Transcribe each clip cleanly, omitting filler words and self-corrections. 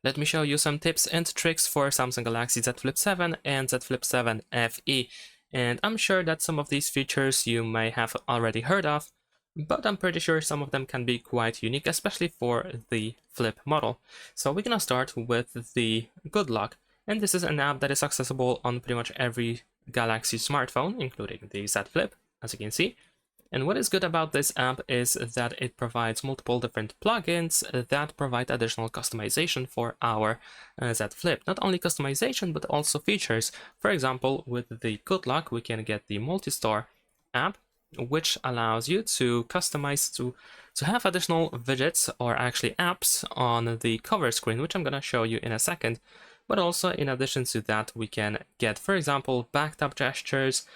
Let me show you some tips and tricks for Samsung Galaxy Z Flip 7 and Z Flip 7 FE. And I'm sure that some of these features you may have already heard of, but I'm pretty sure some of them can be quite unique, especially for the Flip model. So we're gonna start with the Good Lock, and this is an app that is accessible on pretty much every Galaxy smartphone, including the Z Flip, as you can see. And what is good about this app is that it provides multiple different plugins that provide additional customization for our Z Flip. Not only customization, but also features. For example, with the Good Lock, we can get the Multi-Store app, which allows you to customize to have additional widgets or actually apps on the cover screen, which I'm going to show you in a second. But also, in addition to that, we can get, for example, back tap gestures,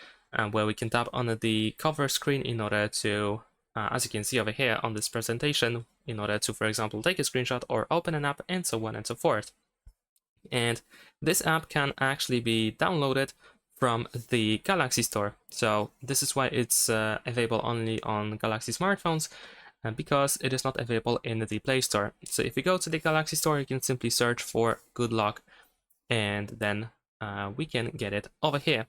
where we can tap on the cover screen in order to, as you can see over here on this presentation, in order to, for example, take a screenshot or open an app, and so on and so forth. And this app can actually be downloaded from the Galaxy Store. So this is why it's available only on Galaxy smartphones, because it is not available in the Play Store. So if you go to the Galaxy Store, you can simply search for Good Lock, and then we can get it over here.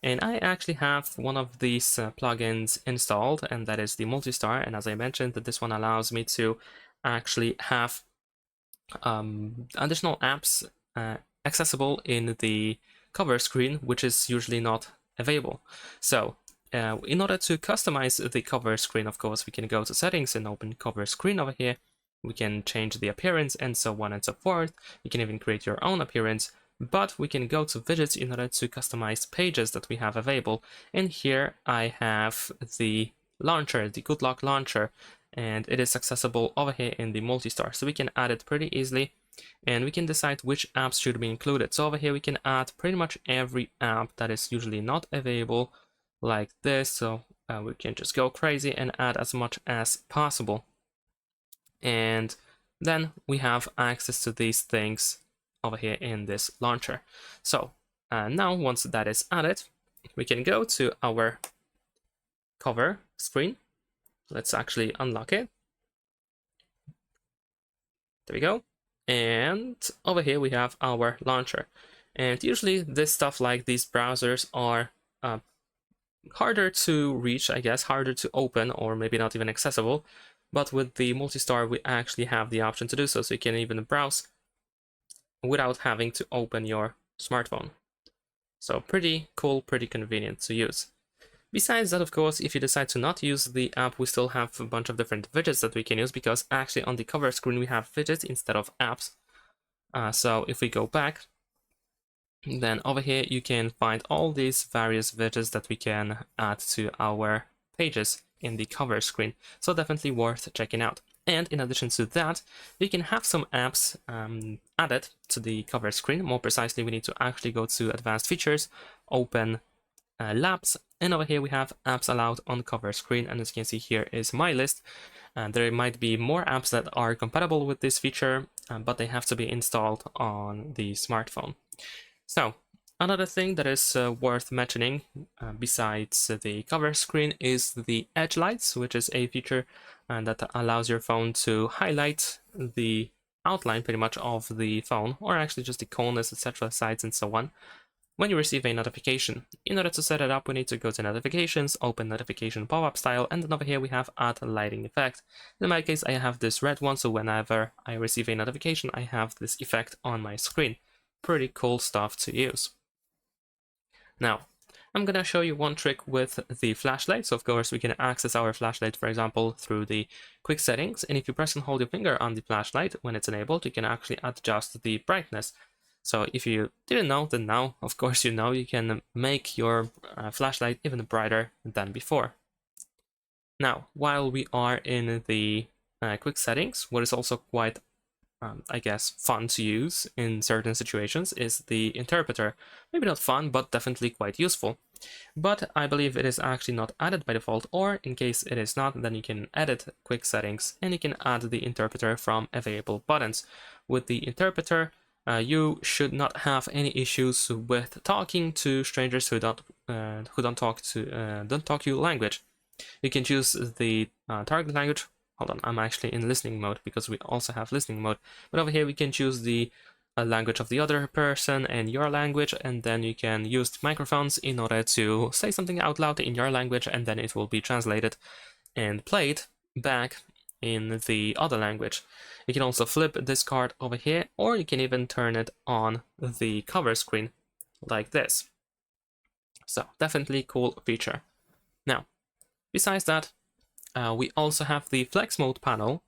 And I actually have one of these plugins installed, and that is the Multi-Star. And as I mentioned, that this one allows me to actually have additional apps accessible in the cover screen, which is usually not available. So in order to customize the cover screen, of course, we can go to settings and open cover screen over here. We can change the appearance and so on and so forth. You can even create your own appearance. But we can go to widgets in order to customize pages that we have available. And here I have the launcher, the Good Lock launcher, and it is accessible over here in the Multi-Store. So we can add it pretty easily, and we can decide which apps should be included. So over here we can add pretty much every app that is usually not available, like this. So we can just go crazy and add as much as possible. And then we have access to these things over here in this launcher. So now once that is added, we can go to our cover screen. Let's actually unlock it. There we go. And over here we have our launcher. And usually this stuff like these browsers are harder to reach, I guess, harder to open, or maybe not even accessible. But with the Multi-Star, we actually have the option to do so. So you can even browse without having to open your smartphone. So pretty cool, pretty convenient to use. Besides that, of course, if you decide to not use the app, we still have a bunch of different widgets that we can use, because actually on the cover screen we have widgets instead of apps. So if we go back, then over here you can find all these various widgets that we can add to our pages in the cover screen. So definitely worth checking out. And in addition to that, we can have some apps added to the cover screen. More precisely, we need to actually go to Advanced Features, open Labs, and over here we have Apps Allowed on cover screen. And as you can see, here is my list. There might be more apps that are compatible with this feature, but they have to be installed on the smartphone. So another thing that is worth mentioning, besides the cover screen, is the edge lights, which is a feature that allows your phone to highlight the outline pretty much of the phone, or actually just the corners, etc., sides and so on, when you receive a notification. In order to set it up, we need to go to Notifications, open Notification Pop-up Style, and then over here we have Add Lighting Effect. In my case, I have this red one, so whenever I receive a notification, I have this effect on my screen. Pretty cool stuff to use. Now, I'm gonna show you one trick with the flashlight. So of course we can access our flashlight, for example, through the quick settings. And if you press and hold your finger on the flashlight when it's enabled, you can actually adjust the brightness. So if you didn't know, then now, of course, you know, you can make your flashlight even brighter than before. Now, while we are in the quick settings, what is also quite I guess, fun to use in certain situations is the interpreter. Maybe not fun, but definitely quite useful. But I believe it is actually not added by default, or in case it is not, then you can edit quick settings and you can add the interpreter from available buttons. With the interpreter, you should not have any issues with talking to strangers who don't talk your language. You can choose the target language, hold on, I'm actually in listening mode because we also have listening mode. But over here we can choose the language of the other person and your language, and then you can use the microphones in order to say something out loud in your language, and then it will be translated and played back in the other language. You can also flip this card over here, or you can even turn it on the cover screen like this. So definitely cool feature. Now, besides that, we also have the flex mode panel,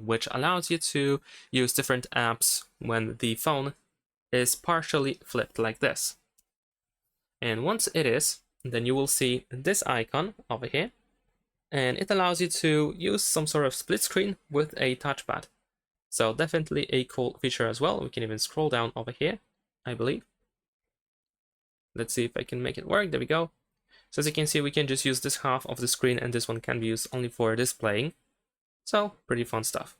which allows you to use different apps when the phone is partially flipped like this. And once it is, then you will see this icon over here, and it allows you to use some sort of split screen with a touchpad. So definitely a cool feature as well. We can even scroll down over here, I believe. Let's see if I can make it work. There we go. So as you can see, we can just use this half of the screen, and this one can be used only for displaying. So pretty fun stuff.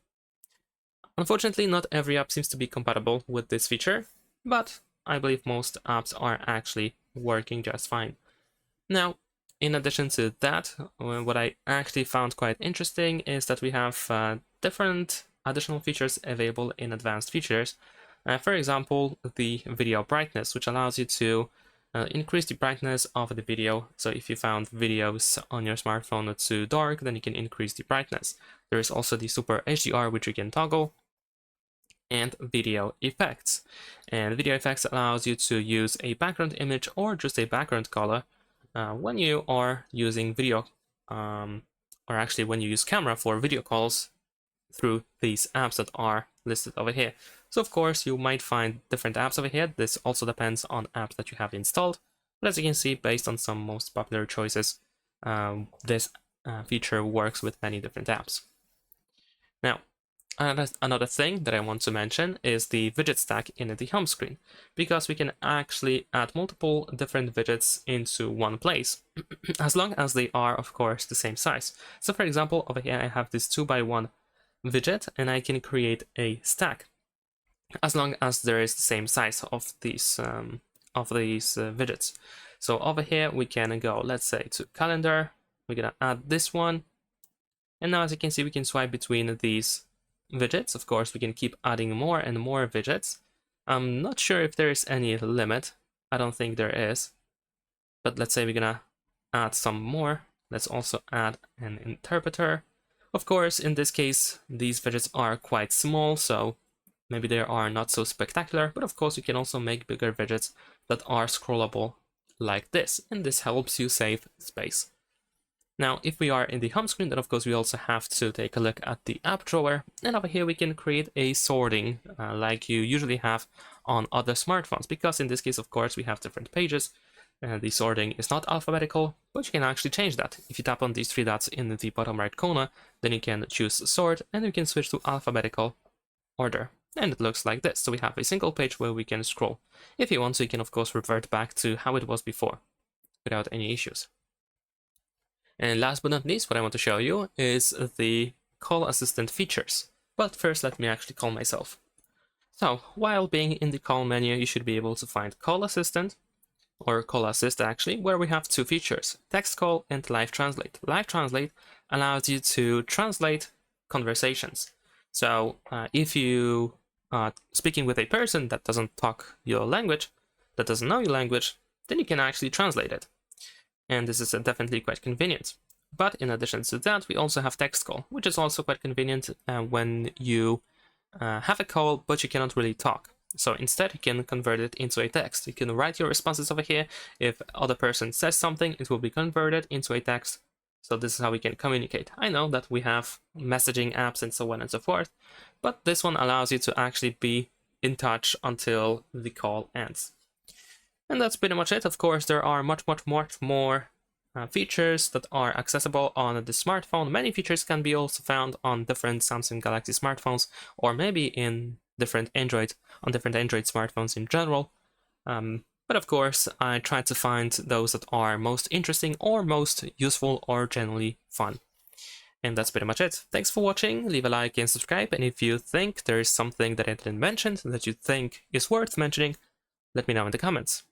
Unfortunately, not every app seems to be compatible with this feature, but I believe most apps are actually working just fine. Now, in addition to that, what I actually found quite interesting is that we have different additional features available in advanced features. For example, the video brightness, which allows you to increase the brightness of the video. So if you found videos on your smartphone too dark, then you can increase the brightness. There is also the Super HDR, which you can toggle, and video effects. And video effects allows you to use a background image or just a background color when you are using video, or actually when you use camera for video calls through these apps that are listed over here. So of course you might find different apps over here. This also depends on apps that you have installed. But as you can see, based on some most popular choices, this feature works with many different apps. Now, another thing that I want to mention is the widget stack in the home screen, because we can actually add multiple different widgets into one place, as long as they are, of course, the same size. So for example, over here I have this 2x1 widget, and I can create a stack as long as there is the same size of these widgets. So over here we can go, let's say, to calendar. We're gonna add this one, and now as you can see, we can swipe between these widgets. Of course, we can keep adding more and more widgets. I'm not sure if there is any limit. I don't think there is, but let's say we're gonna add some more. Let's also add an interpreter. Of course, in this case, these widgets are quite small, so maybe they are not so spectacular, but of course you can also make bigger widgets that are scrollable like this, and this helps you save space. Now, if we are in the home screen, then of course we also have to take a look at the app drawer, and over here we can create a sorting like you usually have on other smartphones, because in this case, of course, we have different pages. The sorting is not alphabetical, but you can actually change that. If you tap on these three dots in the bottom right corner, then you can choose sort, and you can switch to alphabetical order. And it looks like this. So we have a single page where we can scroll. If you want to, you can of course revert back to how it was before without any issues. And last but not least, what I want to show you is the call assistant features. But first, let me actually call myself. So while being in the call menu, you should be able to find call assistant, or call assist actually, where we have two features, text call and live translate. Live translate allows you to translate conversations. So if you are speaking with a person that doesn't talk your language, that doesn't know your language, then you can actually translate it. And this is definitely quite convenient. But in addition to that, we also have text call, which is also quite convenient when you have a call, but you cannot really talk. So instead, you can convert it into a text. You can write your responses over here. If other person says something, it will be converted into a text. So this is how we can communicate. I know that we have messaging apps and so on and so forth, but this one allows you to actually be in touch until the call ends. And that's pretty much it. Of course, there are much more features that are accessible on the smartphone. Many features can be also found on different Samsung Galaxy smartphones, or maybe in different Android smartphones in general. But of course, I try to find those that are most interesting or most useful or generally fun. And that's pretty much it. Thanks for watching, leave a like and subscribe, and if you think there is something that I didn't mention that you think is worth mentioning, let me know in the comments.